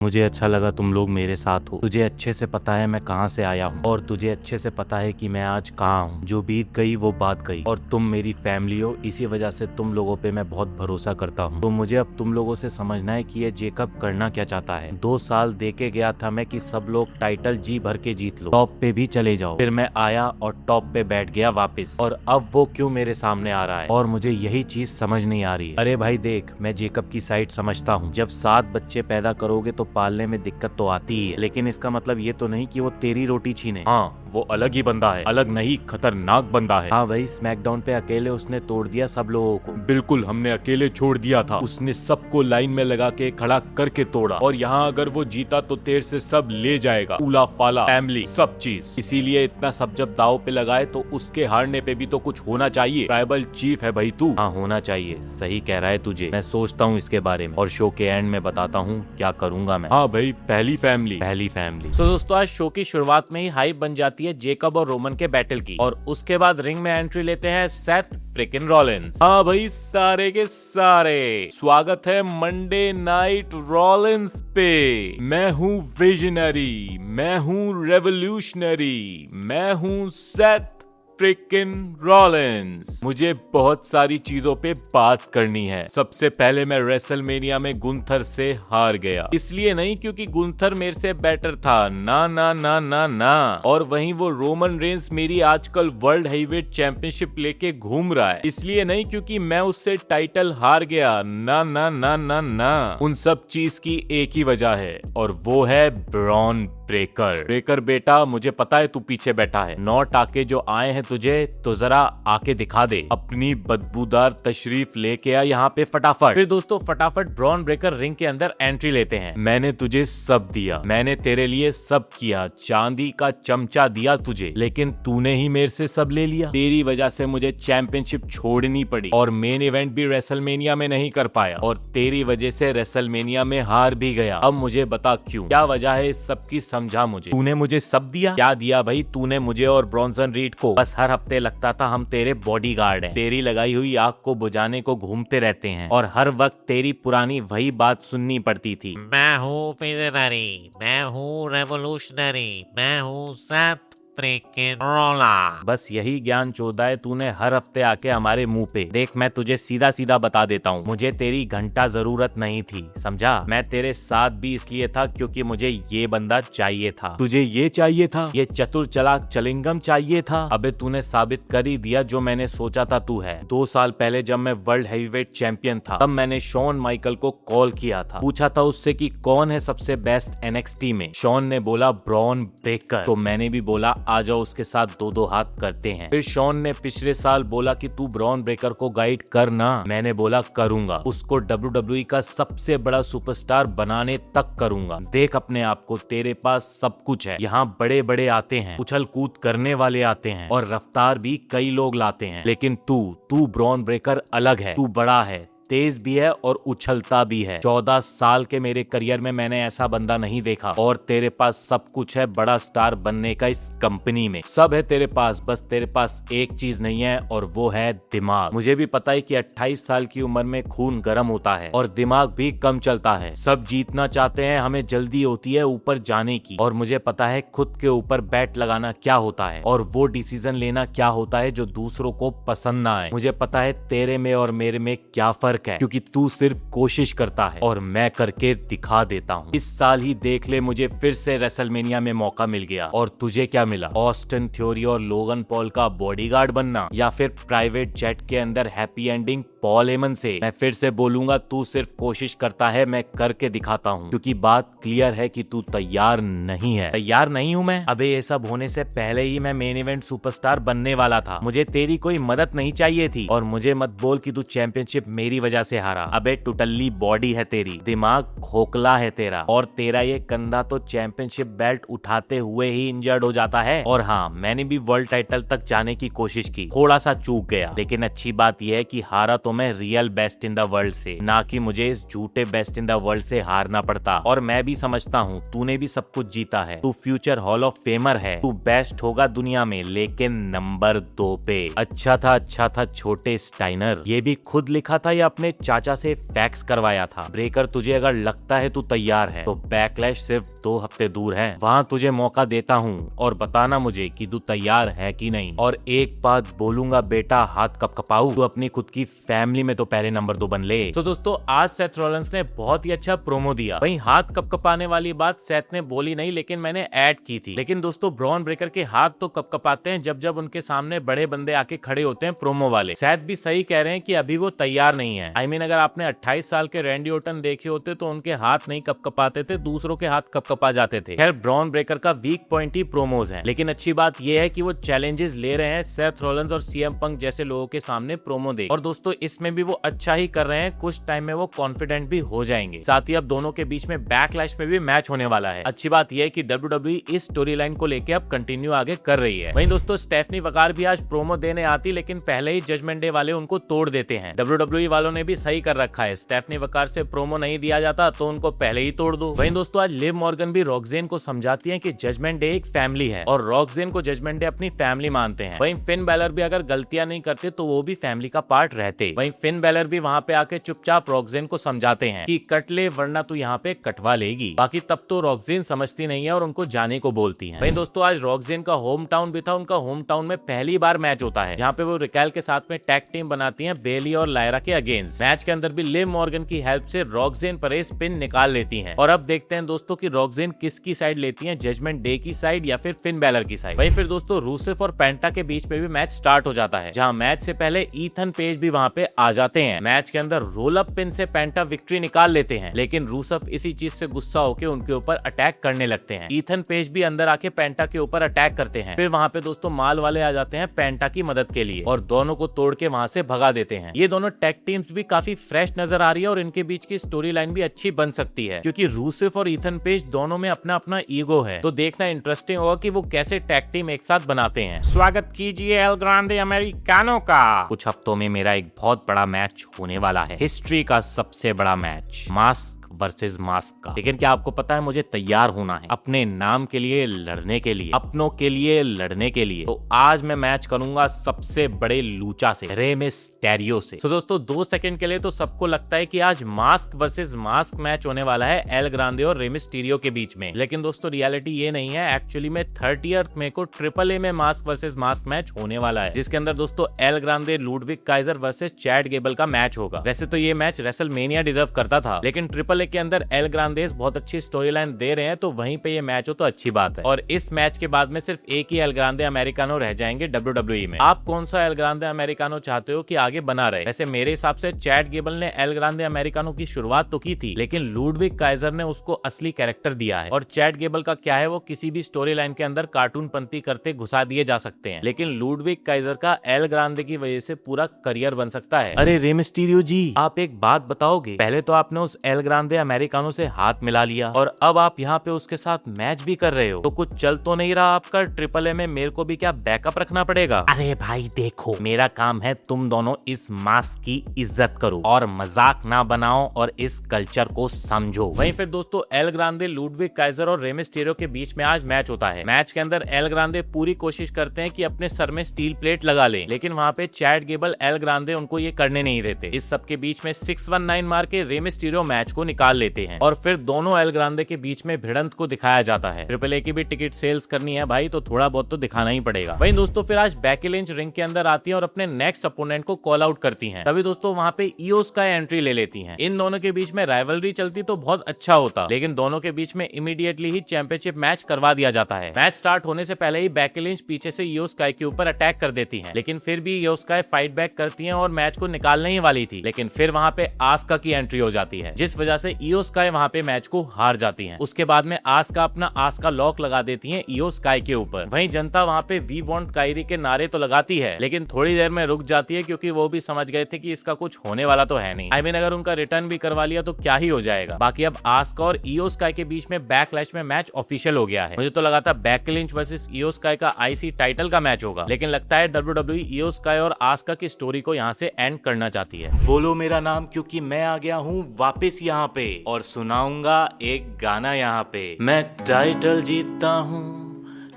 मुझे अच्छा लगा तुम लोग मेरे साथ हो। तुझे अच्छे से पता है मैं कहाँ से आया हूँ और तुझे अच्छे से पता है कि मैं आज कहाँ हूँ। जो बीत गई वो बात गई और तुम मेरी फैमिली हो, इसी वजह से तुम लोगों पे मैं बहुत भरोसा करता हूँ। तो मुझे अब तुम लोगों से समझना है कि ये जेकब करना क्या चाहता है। 2 साल दे के गया था मैं कि सब लोग टाइटल जी भर के जीत लो, टॉप पे भी चले जाओ। फिर मैं आया और टॉप पे बैठ गया वापस, और अब वो क्यों मेरे सामने आ रहा है और मुझे यही चीज समझ नहीं आ रही है। अरे भाई देख, मैं जेकब की साइड समझता हूँ। जब 7 बच्चे पैदा करोगे तो पालने में दिक्कत तो आती ही है, लेकिन इसका मतलब ये तो नहीं कि वो तेरी रोटी छीने। हाँ, वो अलग ही बंदा है, अलग नहीं खतरनाक बंदा है। हाँ भाई, स्मैकडाउन पे अकेले उसने तोड़ दिया सब लोगों को। बिल्कुल, हमने अकेले छोड़ दिया था, उसने सबको लाइन में लगा के खड़ा करके तोड़ा। और यहाँ अगर वो जीता तो तेरे से सब ले जाएगा, फूला फाला, फैमिली, सब चीज। इसीलिए इतना सब जब दाव पे लगाए तो उसके हारने पे भी तो कुछ होना चाहिए। ट्राइबल चीफ है भाई तू। हाँ, होना चाहिए, सही कह रहा है तुझे। मैं सोचता हूँ इसके बारे में और शो के एंड में बताता हूँ क्या करूंगा मैं। हाँ भाई, पहली फैमिली। सो दोस्तों, आज शो की शुरुआत में ही हाइप बन जाती है जेकब और रोमन के बैटल की, और उसके बाद रिंग में एंट्री लेते हैं सेथ फ्रिकिन रॉलिंस। हाँ भाई, सारे के सारे स्वागत है मंडे नाइट रॉलिंस पे। मैं हूँ विजनरी, मैं हूँ रेवोल्यूशनरी, मैं हूँ सेथ फ्रिकिन रॉलिंस। मुझे बहुत सारी चीजों पे बात करनी है। सबसे पहले मैं रेसलमेनिया में गुंथर से हार गया, इसलिए नहीं क्योंकि गुंथर मेरे से बेटर था, ना ना ना ना ना। और वहीं वो रोमन रेंस मेरी आजकल वर्ल्ड हेवीवेट चैंपियनशिप लेके घूम रहा है, इसलिए नहीं क्योंकि मैं उससे टाइटल हार गया, ना ना ना ना ना। उन सब चीज की एक ही वजह है और वो है ब्रॉन ब्रेकर बेटा, मुझे पता है तू पीछे बैठा है। 9 टाके जो आए हैं तुझे, तो जरा आके दिखा दे अपनी बदबूदार तशरीफ लेके आ यहाँ पे फटाफट। फिर दोस्तों फटाफट ब्रॉन ब्रेकर रिंग के अंदर एंट्री लेते हैं। मैंने तुझे सब दिया, मैंने तेरे लिए सब किया, चांदी का चमचा दिया तुझे, लेकिन तूने ही मेरे से सब ले लिया। तेरी वजह से मुझे चैंपियनशिप छोड़नी पड़ी और मेन इवेंट भी रेसलमेनिया में नहीं कर पाया, और तेरी वजह से रेसलमेनिया में हार भी गया। अब मुझे बता क्यों, क्या वजह है इस सब की, समझा मुझे। तूने मुझे सब दिया, क्या दिया भाई तूने मुझे और ब्रॉन्सन रीड को? बस हर हफ्ते लगता था हम तेरे बॉडीगार्ड हैं, तेरी लगाई हुई आग को बुझाने को घूमते रहते हैं, और हर वक्त तेरी पुरानी वही बात सुननी पड़ती थी। मैं हूँ विजनरी, मैं हूँ रेवोल्यूशनरी, मैं हूँ सेथ फ्रिकिन रॉलिंस। बस यही ज्ञान चोदाए तूने हर हफ्ते आके हमारे मुंह पे। देख, मैं तुझे सीधा सीधा बता देता हूँ, मुझे तेरी घंटा जरूरत नहीं थी, समझा। मैं तेरे साथ भी इसलिए था क्योंकि मुझे ये बंदा चाहिए था। तुझे ये चाहिए था, ये चतुर चलाक चलिंगम चाहिए था। अबे तूने साबित कर ही दिया जो मैंने सोचा था तू है। 2 साल पहले जब मैं वर्ल्ड हेवीवेट चैंपियन था, तब मैंने शॉन माइकल को कॉल किया था, पूछा था उससे कि कौन है सबसे बेस्ट एनएक्सटी में। शॉन ने बोला ब्रॉन ब्रेकर, तो मैंने भी बोला आ जाओ उसके साथ 2-2 हाथ करते हैं। फिर शॉन ने पिछले साल बोला कि तू ब्रॉन ब्रेकर को गाइड करना, मैंने बोला करूंगा, उसको WWE का सबसे बड़ा सुपरस्टार बनाने तक करूंगा। देख अपने आप को, तेरे पास सब कुछ है, यहाँ बड़े बड़े आते हैं, उछल कूद करने वाले आते हैं, और रफ्तार भी कई लोग लाते हैं, लेकिन तू ब्रॉन ब्रेकर अलग है। तू बड़ा है, तेज भी है और उछलता भी है। 14 साल के मेरे करियर में मैंने ऐसा बंदा नहीं देखा, और तेरे पास सब कुछ है बड़ा स्टार बनने का। इस कंपनी में सब है तेरे पास, बस तेरे पास एक चीज नहीं है और वो है दिमाग। मुझे भी पता है कि 28 साल की उम्र में खून गर्म होता है और दिमाग भी कम चलता है। सब जीतना चाहते हैं, हमें जल्दी होती है ऊपर जाने की, और मुझे पता है खुद के ऊपर बैट लगाना क्या होता है और वो डिसीजन लेना क्या होता है जो दूसरों को पसंद ना आए। मुझे पता है तेरे में और मेरे में क्या फर्क है, क्योंकि तू सिर्फ कोशिश करता है और मैं करके दिखा देता हूँ। इस साल ही देख ले, मुझे फिर से रेसलमेनिया में मौका मिल गया, और तुझे क्या मिला? ऑस्टिन थ्योरी और लोगन पॉल का बॉडीगार्ड बनना, या फिर प्राइवेट जेट के अंदर हैप्पी एंडिंग पॉल एमन से? मैं फिर से बोलूंगा, तू सिर्फ कोशिश करता है, मैं करके दिखाता हूँ, क्योंकि बात क्लियर है कि तू तैयार नहीं है। तैयार नहीं हूँ मैं? अबे ये सब होने से पहले ही मैं मेन इवेंट सुपरस्टार बनने वाला था। मुझे तेरी कोई मदद नहीं चाहिए थी, और मुझे मत बोल कि तू चैंपियनशिप मेरी वजह से हारा। अबे टुटल्ली बॉडी है तेरी, दिमाग खोखला है तेरा, और तेरा ये कंधा तो चैंपियनशिप बेल्ट उठाते हुए ही इंजर्ड हो जाता है। और हाँ, मैंने भी वर्ल्ड टाइटल तक जाने की कोशिश की, थोड़ा सा चूक गया, लेकिन अच्छी बात यह है कि हारा तो मैं real best in the world से, ना कि मुझे इस झूठे बेस्ट इन द वर्ल्ड से हारना पड़ता। और मैं भी समझता हूँ तूने भी सब कुछ जीता है, तू फ्यूचर हॉल ऑफ फेमर है, तू बेस्ट होगा दुनिया में, लेकिन नंबर 2 पे। अच्छा था छोटे स्टाइनर, ये भी खुद लिखा था या अपने चाचा से फैक्स करवाया था। ब्रेकर, तुझे अगर लगता है तू तैयार है तो बैकलैश सिर्फ 2 हफ्ते दूर है, वहाँ तुझे मौका देता हूँ और बताना मुझे कि तू तैयार है कि नहीं। और एक बात बोलूंगा बेटा, हाथ कपकपाऊ, तू अपनी खुद की फैमिली में तो पहले नंबर 2 बन ले। तो दोस्तों आज सेथ रॉलिंस ने बहुत ही अच्छा प्रोमो दिया। वहीं हाथ कपकपाने वाली बात सेथ ने बोली नहीं, लेकिन मैंने ऐड की थी। लेकिन दोस्तों ब्रॉन ब्रेकर के हाथ तो कपकपाते हैं जब जब उनके सामने बड़े बंदे आके खड़े होते हैं प्रोमो वाले। सेथ भी सही कह रहे हैं कि अभी वो तैयार नहीं है। I mean, अगर आपने 28 साल के रैंडी ऑर्टन देखे होते तो उनके हाथ नहीं कपकपाते थे, दूसरों के हाथ कपकपा जाते थे। खैर ब्रॉन ब्रेकर का वीक पॉइंट ही प्रोमोज है, लेकिन अच्छी बात यह है कि वो चैलेंजेस ले रहे हैं सेथ रॉलिंस और सीएम पंक जैसे लोगों के सामने प्रोमो दे। और दोस्तों इसमें भी वो अच्छा ही कर रहे हैं, कुछ टाइम में वो कॉन्फिडेंट भी हो जाएंगे। साथ ही अब दोनों के बीच में बैकलैश में भी मैच होने वाला है। अच्छी बात यह है कि WWE इस स्टोरी लाइन को लेकर अब कंटिन्यू आगे कर रही है। वहीं दोस्तों स्टेफनी वकार भी आज प्रोमो देने आती, लेकिन पहले ही जजमेंट डे वाले उनको तोड़ देते हैं। WWE वालों ने भी सही कर रखा है, स्टेफनी वकार से प्रोमो नहीं दिया जाता तो उनको पहले ही तोड़ दो। वहीं दोस्तों आज लिव मॉर्गन भी रॉक्सेन को समझाती है कि जजमेंट डे एक फैमिली है और रॉक्सेन को जजमेंट डे अपनी फैमिली मानते हैं। वहीं फिन बैलर भी अगर गलतियां नहीं करते तो वो भी फैमिली का पार्ट रहते। वहीं फिन बैलर भी वहां पे आके चुपचाप रॉक्सेन को समझाते हैं कि कट ले वरना तू यहाँ पे कटवा लेगी। बाकी तब तो रॉक्सेन समझती नहीं है और उनको जाने को बोलती है। वहीं दोस्तों आज रॉक्सेन का होम टाउन भी था, उनका होम टाउन में पहली बार मैच होता है जहाँ पे वो रिकैल के साथ में टैग टीम बनाती है बेली और लायरा के अगेंस्ट। मैच के अंदर भी लिव मॉर्गन की हेल्प से रॉक्सेन पर स्पिन निकाल लेती हैं। और अब देखते हैं दोस्तों कि रॉक्सेन किसकी साइड लेती हैं, जजमेंट डे की साइड या फिर फिन बैलर की साइड। वहीं फिर दोस्तों रूसेफ और पेंटा के बीच में भी मैच स्टार्ट हो जाता है, जहां मैच से पहले ईथन पेज भी वहां पे आ जाते हैं। मैच के अंदर रोल अप पिन से पेंटा विक्ट्री निकाल लेते हैं, लेकिन रूसेफ इसी चीज से गुस्सा होकर उनके ऊपर अटैक करने लगते हैं। ईथन पेज भी अंदर आके पेंटा के ऊपर अटैक करते हैं। फिर वहां पे दोस्तों माल वाले आ जाते हैं पेंटा की मदद के लिए और दोनों को तोड़ के वहां से भगा देते हैं। ये दोनों टैग टीम्स भी काफी फ्रेश नजर आ रही है और इनके बीच की स्टोरी लाइन भी अच्छी बन सकती है, क्योंकि रूसेफ और ईथन पेज दोनों में अपना अपना ईगो है। तो देखना इंटरेस्टिंग होगा कि वो कैसे टैग टीम एक साथ बनाते हैं। स्वागत कीजिए एल ग्रांडे अमेरिकानो का। कुछ हफ्तों में मेरा एक बहुत बड़ा मैच होने वाला है, हिस्ट्री का सबसे बड़ा मैच, मास्क वर्सेस मास्क का। लेकिन क्या आपको पता है मुझे तैयार होना है अपने नाम के लिए लड़ने के लिए, अपनों के लिए लड़ने के लिए। तो आज मैं मैच करूंगा सबसे बड़े लूचा से, रे मिस्टेरियो से। तो दोस्तों 2 सेकंड के लिए तो सबको लगता है कि आज मास्क वर्सेस मास्क मैच होने वाला है एल ग्रांडे और रे मिस्टेरियो के बीच में। लेकिन दोस्तों रियलिटी ये नहीं है, एक्चुअली में 30th मई को AAA में मास्क वर्सेस मास्क मैच होने वाला है, जिसके अंदर दोस्तों L Grande Ludwig Kaizer versus Chad Gable का मैच होगा। वैसे तो ये मैच रेसलमेनिया डिजर्व करता था, लेकिन AAA के अंदर एल ग्रांडेस बहुत अच्छी स्टोरी लाइन दे रहे हैं, तो वहीं पे ये मैच हो तो अच्छी बात है। और इस मैच के बाद में सिर्फ एक ही एल ग्रांडे अमेरिकानो रह जाएंगे WWE में। आप कौन सा एल ग्रांडे अमेरिकानो चाहते हो कि आगे बना रहे? वैसे मेरे हिसाब से चैड गेबल ने एल ग्रांडे अमेरिकानो की शुरुआत तो की थी, लेकिन लुडविग काइजर ने उसको असली कैरेक्टर दिया है। और चैड गेबल का क्या है, वो किसी भी स्टोरी लाइन के अंदर कार्टून पंती करते घुसा दिए जा सकते हैं, लेकिन लुडविग काइजर का एल ग्रांडे की वजह से पूरा करियर बन सकता है। अरे रे मिस्टीरियो जी, आप एक बात बताओगे, पहले तो आपने उस एल ग्रांडे अमेरिकानो से हाथ मिला लिया और अब आप यहाँ पे उसके साथ मैच भी कर रहे हो, तो कुछ चल तो नहीं रहा आपका AAA में? मेरे को भी क्या बैकअप रखना पड़ेगा? अरे भाई देखो, मेरा काम है तुम दोनों इस मास्क की इज्जत करो और मजाक ना बनाओ और इस कल्चर को समझो। वहीं फिर दोस्तों एल ग्रांडे लुडविग काइजर और रे मिस्टेरियो के बीच में आज मैच होता है। मैच के अंदर एल ग्रांडे पूरी कोशिश करते हैं कि अपने सर में स्टील प्लेट लगा लें, लेकिन वहाँ पे चैड गेबल एल ग्रांडे उनको ये करने नहीं देते। इस सब के बीच में 619 मार के रे मिस्टेरियो मैच को निकाल लेते हैं और फिर दोनों एल ग्रांडे के बीच में भिड़ंत को दिखाया जाता है। AAA की भी टिकट सेल्स करनी है भाई, तो थोड़ा बहुत तो दिखाना ही पड़ेगा। वहीं दोस्तों फिर आज बेकी लिंच रिंग के अंदर आती है और अपने नेक्स्ट अपोनेंट को कॉल आउट करती हैं। तभी दोस्तों वहां पे ईओ स्काई एंट्री ले लेती हैं। इन दोनों के बीच में राइवलरी चलती तो बहुत अच्छा होता, लेकिन दोनों के बीच में इमीडिएटली ही चैंपियनशिप मैच करवा दिया जाता है। मैच स्टार्ट होने से पहले ही बेकी लिंच पीछे से ईओ स्काई के ऊपर अटैक कर देती है, लेकिन फिर भी ईओ स्काई फाइट बैक करती है और मैच को निकालने ही वाली थी, लेकिन फिर वहां पे आस्का की एंट्री हो जाती है, जिस वजह से ईओ स्काई वहां पे मैच को हार जाती हैं। उसके बाद में आस्का अपना आस्का लॉक लगा देती हैं ईओ स्काई के ऊपर। वहीं जनता वहां पे वी वांट कायरी के नारे तो लगाती है, लेकिन थोड़ी देर में रुक जाती है, क्योंकि वो भी समझ गए थे कि इसका कुछ होने वाला तो है नहीं। अगर उनका रिटर्न भी करवा लिया तो क्या ही हो जाएगा। बाकी अब आस्का और ईओ स्काई के बीच में बैकलैश में मैच ऑफिशियल हो गया है। मुझे तो लगा था Becky Lynch versus Iyo Sky का आईसी टाइटल का मैच होगा, लेकिन लगता है WWE ईओ स्काई और आस्का की स्टोरी को यहाँ से एंड करना चाहती है। बोलो मेरा नाम, क्योंकि मैं आ गया हूँ वापस यहाँ पे और सुनाऊंगा एक गाना यहाँ पे। मैं टाइटल जीतता हूँ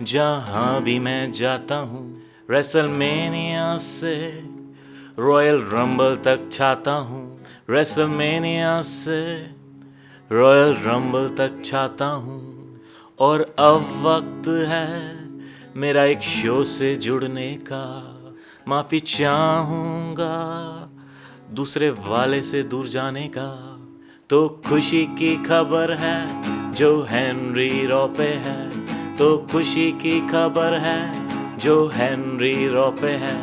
जहाँ भी मैं जाता हूँ, रेसलमेनिया से रॉयल रंबल तक छाता हूँ, रेसलमेनिया से रॉयल रंबल तक चाहता हूँ और अब वक्त है मेरा एक शो से जुड़ने का। माफी चाहूँगा दूसरे वाले से दूर जाने का। तो खुशी की खबर है जो हेनरी रॉपे है, तो खुशी की खबर है जो हेनरी रॉपे है,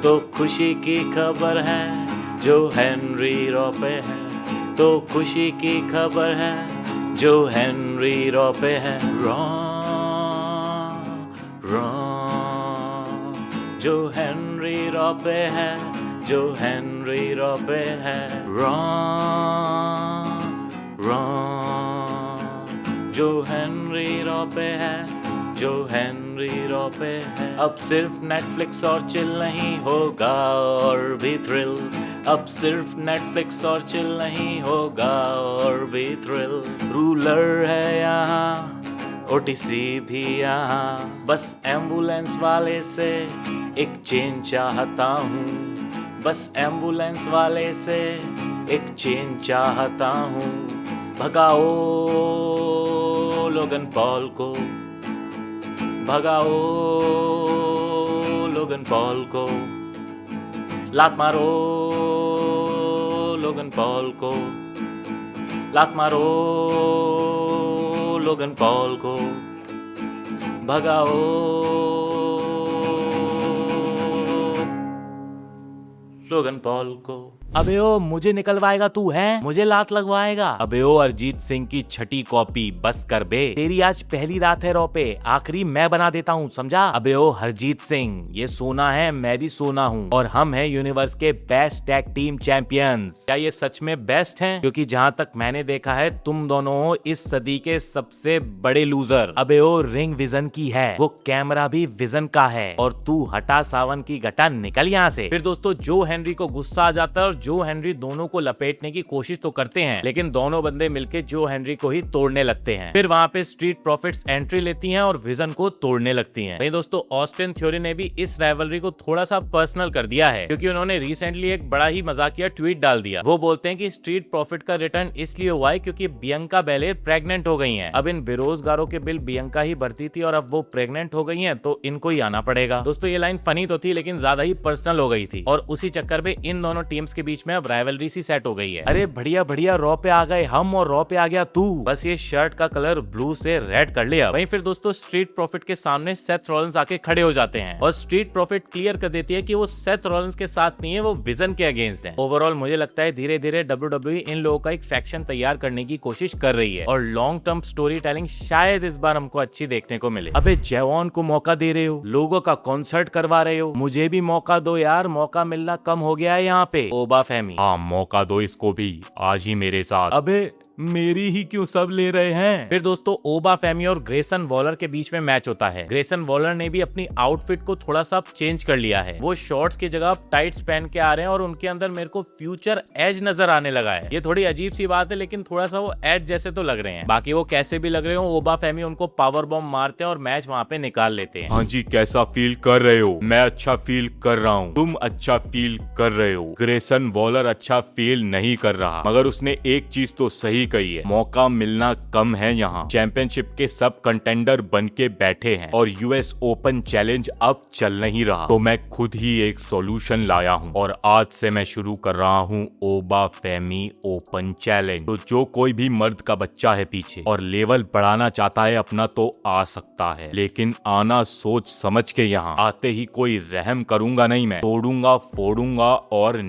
तो खुशी की खबर है जो हेनरी रॉपे है, तो खुशी की खबर है जो हेनरी रॉपे है। जो हेनरी रॉपे है, जो हेनरी रॉपे है। जो हेनरी रॉपे है, जो हेनरी रॉपे है। अब सिर्फ नेटफ्लिक्स और चिल नहीं होगा और भी थ्रिल। अब सिर्फ नेटफ्लिक्स और चिल नहीं होगा और भी थ्रिल। रूलर है यहाँ, ओटीसी भी यहाँ। बस एम्बुलेंस वाले से एक चेन चाहता हूँ, बस एम्बुलेंस वाले से एक चेन चाहता हूँ। भगाओ लोगन पॉल को, भगाओ लोगन पॉल को। लात मारो लोगन पॉल को, लात मारो लोगन पॉल को। भगाओ लोगन पॉल को। अबे ओ मुझे निकलवाएगा तू है, मुझे लात लगवाएगा। अबे ओ अरिजीत सिंह की छठी कॉपी बस कर बे, तेरी आज पहली रात है रॉ पे, आखिरी मैं बना देता हूँ समझा। अबे ओ हरजीत सिंह, ये सोना है, मैं भी सोना हूँ और हम हैं यूनिवर्स के बेस्ट टैग टीम चैंपियंस। क्या ये सच में बेस्ट हैं? क्योंकि जहाँ तक मैंने देखा है तुम दोनों हो इस सदी के सबसे बड़े लूजर। अबे ओ रिंग विजन की है, वो कैमरा भी विजन का है और तू हटा सावन की घटा, निकल यहाँ से। फिर दोस्तों जो हेनरी को गुस्सा आ जाता है और जो हेनरी दोनों को लपेटने की कोशिश तो करते हैं, लेकिन दोनों बंदे मिलके जो हेनरी को ही तोड़ने लगते हैं। फिर वहाँ पे स्ट्रीट प्रॉफिट्स एंट्री लेती हैं और विजन को तोड़ने लगती हैं। वहीं दोस्तों ऑस्टिन थ्योरी ने भी इस राइवलरी को थोड़ा सा पर्सनल कर दिया है, क्योंकि उन्होंने रिसेंटली एक बड़ा ही मजाकिया ट्वीट डाल दिया। वो बोलते हैं कि स्ट्रीट प्रॉफिट का रिटर्न इसलिए हुआ है क्योंकि बियंका बेलेर प्रेग्नेंट हो गई हैं। अब इन बेरोजगारों के बिल बियंका ही भरती थी और अब वो प्रेग्नेंट हो गई हैं, तो इनको ही आना पड़ेगा। दोस्तों ये लाइन फनी तो थी, लेकिन ज्यादा ही पर्सनल हो गई थी और उसी चक्कर में इन दोनों टीम्स के बीच में अब राइवलरी सी सेट हो गई है। अरे बढ़िया बढ़िया, रॉ पे आ गए हम और रॉ पे आ गया तू। बस ये शर्ट का कलर ब्लू से रेड कर लिया। वहीं फिर दोस्तों स्ट्रीट प्रॉफिट के सामने सेथ रॉलिंस आके खड़े हो जाते हैं और स्ट्रीट प्रॉफिट क्लियर कर देती है कि वो सेथ रॉलिंस के साथ नहीं है, वो विजन के अगेंस्ट है। ओवरऑल मुझे लगता है धीरे धीरे WWE इन लोगों का एक फैक्शन तैयार करने की कोशिश कर रही है और लॉन्ग टर्म स्टोरी टेलिंग शायद इस बार हमको अच्छी देखने को मिले। अबे जैवॉन को मौका दे रहे हो, लोगों का कॉन्सर्ट करवा रहे हो, मुझे भी मौका दो यार, मौका मिलना कम हो गया है यहाँ पे। ओबा फैमी, हाँ मौका दो इसको भी, आज ही मेरे साथ। अबे मेरी ही क्यों सब ले रहे हैं। फिर दोस्तों ओबा फैमी और ग्रेसन वॉलर के बीच में मैच होता है। ग्रेसन वॉलर ने भी अपनी आउटफिट को थोड़ा सा चेंज कर लिया है, वो शॉर्ट्स की जगह टाइट्स पहन के आ रहे हैं और उनके अंदर मेरे को फ्यूचर एज नजर आने लगा है। ये थोड़ी अजीब सी बात है, लेकिन थोड़ा सा वो एज जैसे तो लग रहे हैं। बाकी वो कैसे भी लग रहे हो, ओबा फैमी उनको पावर बॉम्ब मारते हैं और मैच वहाँ पे निकाल लेते हैं। हाँ जी, कैसा फील कर रहे हो? मैं अच्छा फील कर रहा हूँ, तुम अच्छा फील कर रहे हो। ग्रेसन वॉलर अच्छा फील नहीं कर रहा, मगर उसने एक चीज तो सही कही है, मौका मिलना कम है यहाँ। चैंपियनशिप के सब कंटेंडर बन के बैठे हैं और यूएस ओपन चैलेंज अब चल नहीं रहा, तो मैं खुद ही एक सॉल्यूशन लाया हूँ और आज से मैं शुरू कर रहा हूँ ओबा फैमी ओपन चैलेंज। तो जो कोई भी मर्द का बच्चा है पीछे और लेवल बढ़ाना चाहता है अपना, तो आ सकता है, लेकिन आना सोच समझ के। यहाँ आते ही कोई रहम करूंगा नहीं, मैं तोड़ूंगा, फोड़ूंगा और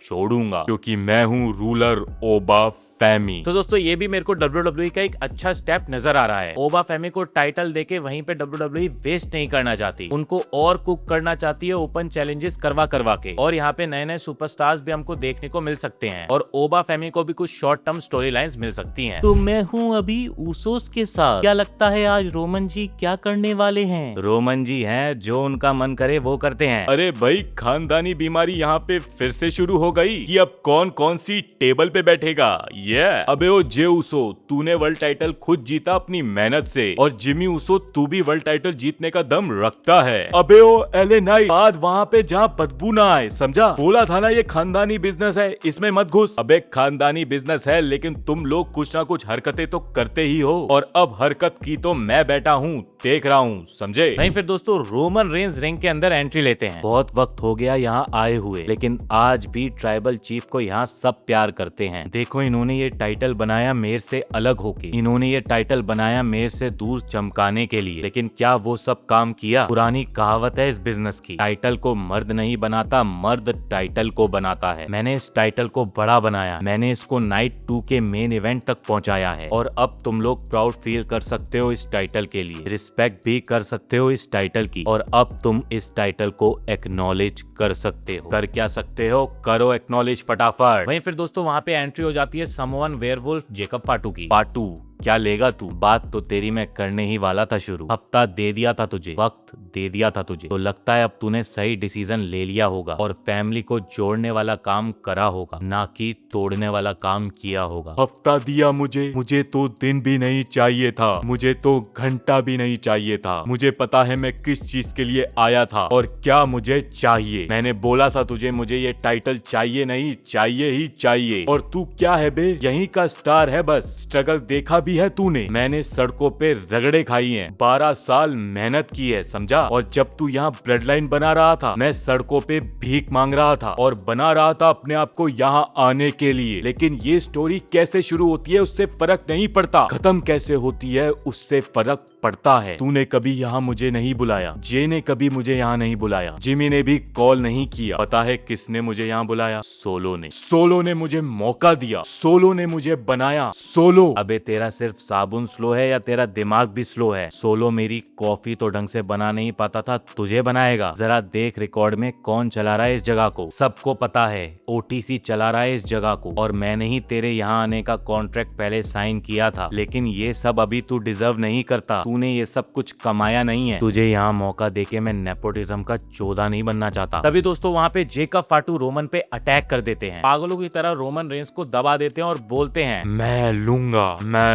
छोड़ूंगा, क्योंकि मैं हूँ रूलर ओबा फैमी। तो दोस्तों ये भी मेरे को WWE का एक अच्छा स्टेप नजर आ रहा है। ओबा फैमी को टाइटल देके वहीं पे WWE वेस्ट नहीं करना चाहती, उनको और कुक करना चाहती है ओपन चैलेंजेस करवा करवा के, और यहाँ पे नए नए सुपरस्टार्स भी हमको देखने को मिल सकते हैं और ओबा फैमी को भी कुछ शॉर्ट टर्म स्टोरी लाइन्स मिल सकती हैं। तो मैं हूँ अभी ऊसोस के साथ, क्या लगता है आज रोमन जी क्या करने वाले हैं? रोमन जी हैं, जो उनका मन करे वो करते हैं। अरे भाई, खानदानी बीमारी यहाँ पे फिर से शुरू हो गई कि अब कौन कौन सी टेबल पे बैठेगा, ये अबे ओ जे उसो, तूने वर्ल्ड टाइटल खुद जीता अपनी मेहनत से, और जिमी उसो तू भी वर्ल्ड टाइटल जीतने का दम रखता है। अबे ओ एले नाइट, बात वहाँ पे जहाँ बदबू ना आए, समझा? बोला था ना ये खानदानी बिजनेस है, इसमें मत घुस। अबे खानदानी बिजनेस है, लेकिन तुम लोग कुछ ना कुछ हरकतें तो करते ही हो, और अब हरकत की तो मैं बैठा हूँ, देख रहा हूँ, समझे? नहीं फिर दोस्तों रोमन रेंज रिंग के अंदर एंट्री लेते हैं। बहुत वक्त हो गया यहाँ आए हुए, लेकिन आज भी ट्राइबल चीफ को यहाँ सब प्यार करते हैं। देखो इन्होंने ये टाइटल बनाया मेरे से अलग होके, इन्होंने ये टाइटल बनाया मेरे से दूर चमकाने के लिए, लेकिन क्या वो सब काम किया? पुरानी कहावत है इस बिजनेस की, टाइटल को मर्द नहीं बनाता, मर्द टाइटल को बनाता है। मैंने इस टाइटल को बड़ा बनाया, मैंने इसको नाइट 2 के मेन इवेंट तक पहुंचाया है, और अब तुम लोग प्राउड फील कर सकते हो इस टाइटल के लिए, रिस्पेक्ट भी कर सकते हो इस टाइटल की, और अब तुम इस टाइटल को एक्नॉलेज कर सकते हो। कर क्या सकते हो? करो एक्नॉलेज फटाफट। वहीं फिर दोस्तों वहाँ पे एंट्री हो जाती है समवन वेयरवुल्फ जेकब पाटू की। पाटू क्या लेगा तू? बात तो तेरी मैं करने ही वाला था शुरू, हफ्ता दे दिया था तुझे, वक्त दे दिया था तुझे, तो लगता है अब तूने सही डिसीजन ले लिया होगा और फैमिली को जोड़ने वाला काम करा होगा, ना कि तोड़ने वाला काम किया होगा। हफ्ता दिया मुझे तो दिन भी नहीं चाहिए था, मुझे तो घंटा भी नहीं चाहिए था। मुझे पता है मैं किस चीज के लिए आया था और क्या मुझे चाहिए। मैंने बोला था तुझे, मुझे ये टाइटल चाहिए नहीं, चाहिए ही चाहिए। और तू क्या है बे? यहीं का स्टार है बस। स्ट्रगल देखा भी है तूने, मैंने सड़कों पे रगड़े खाई हैं, 12 साल मेहनत की है, समझा? और जब तू यहाँ ब्लड लाइन बना रहा था, मैं सड़कों पे भीख मांग रहा था और बना रहा था अपने आप को यहाँ आने के लिए। लेकिन ये स्टोरी कैसे शुरू होती है उससे फर्क नहीं पड़ता, खत्म कैसे होती है उससे फर्क पड़ता है। तूने कभी यहाँ मुझे नहीं बुलाया, जे ने कभी मुझे यहाँ नहीं बुलाया, जिमी ने भी कॉल नहीं किया। पता है किसने मुझे यहाँ बुलाया? सोलो ने। सोलो ने मुझे मौका दिया, सोलो ने मुझे बनाया। सोलो। अबे तेरा सिर्फ साबुन स्लो है या तेरा दिमाग भी स्लो है? सोलो मेरी कॉफी तो ढंग से बना नहीं पाता था, तुझे बनाएगा। जरा देख रिकॉर्ड में कौन चला रहा है इस जगह को। सबको पता है ओटीसी चला रहा है इस जगह को, और मैंने ही तेरे यहाँ आने का कॉन्ट्रैक्ट पहले साइन किया था। लेकिन ये सब अभी तू डिजर्व नहीं करता, तूने ये सब कुछ कमाया नहीं है। तुझे यहाँ मौका देके मैं नेपोटिज्म का चोदा नहीं बनना चाहता। तभी दोस्तों वहाँ पे जेकब फाटू रोमन पे अटैक कर देते हैं, पागलों की तरह रोमन रेंस को दबा देते हैं और बोलते हैं मैं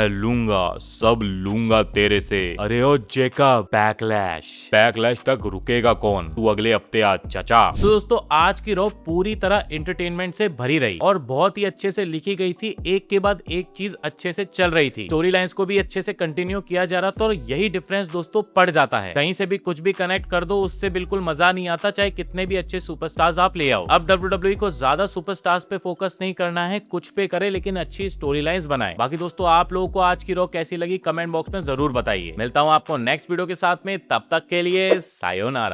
लूंगा, सब लूंगा तेरे से। अरे ओ जेकब, बैकलैश तक रुकेगा कौन? तू अगले हफ्ते आ चाचा। तो दोस्तों आज की रॉ पूरी तरह एंटरटेनमेंट से भरी रही और बहुत ही अच्छे से लिखी गई थी, एक के बाद एक चीज अच्छे से चल रही थी, स्टोरी लाइंस को भी अच्छे से कंटिन्यू किया जा रहा था, और यही डिफरेंस दोस्तों पड़ जाता है। कहीं से भी कुछ भी कनेक्ट कर दो, उससे बिल्कुल मजा नहीं आता, चाहे कितने भी अच्छे सुपरस्टार्स आप ले आओ। अब WWE को ज्यादा सुपरस्टार्स पे फोकस नहीं करना है, कुछ पे करे लेकिन अच्छी स्टोरी लाइंस बनाए। बाकी दोस्तों आप लोगों को आज की रॉ कैसी लगी कमेंट बॉक्स में जरूर बताइए। मिलता हूँ आपको नेक्स्ट वीडियो के साथ में, तब तक के लिए सायोनारा।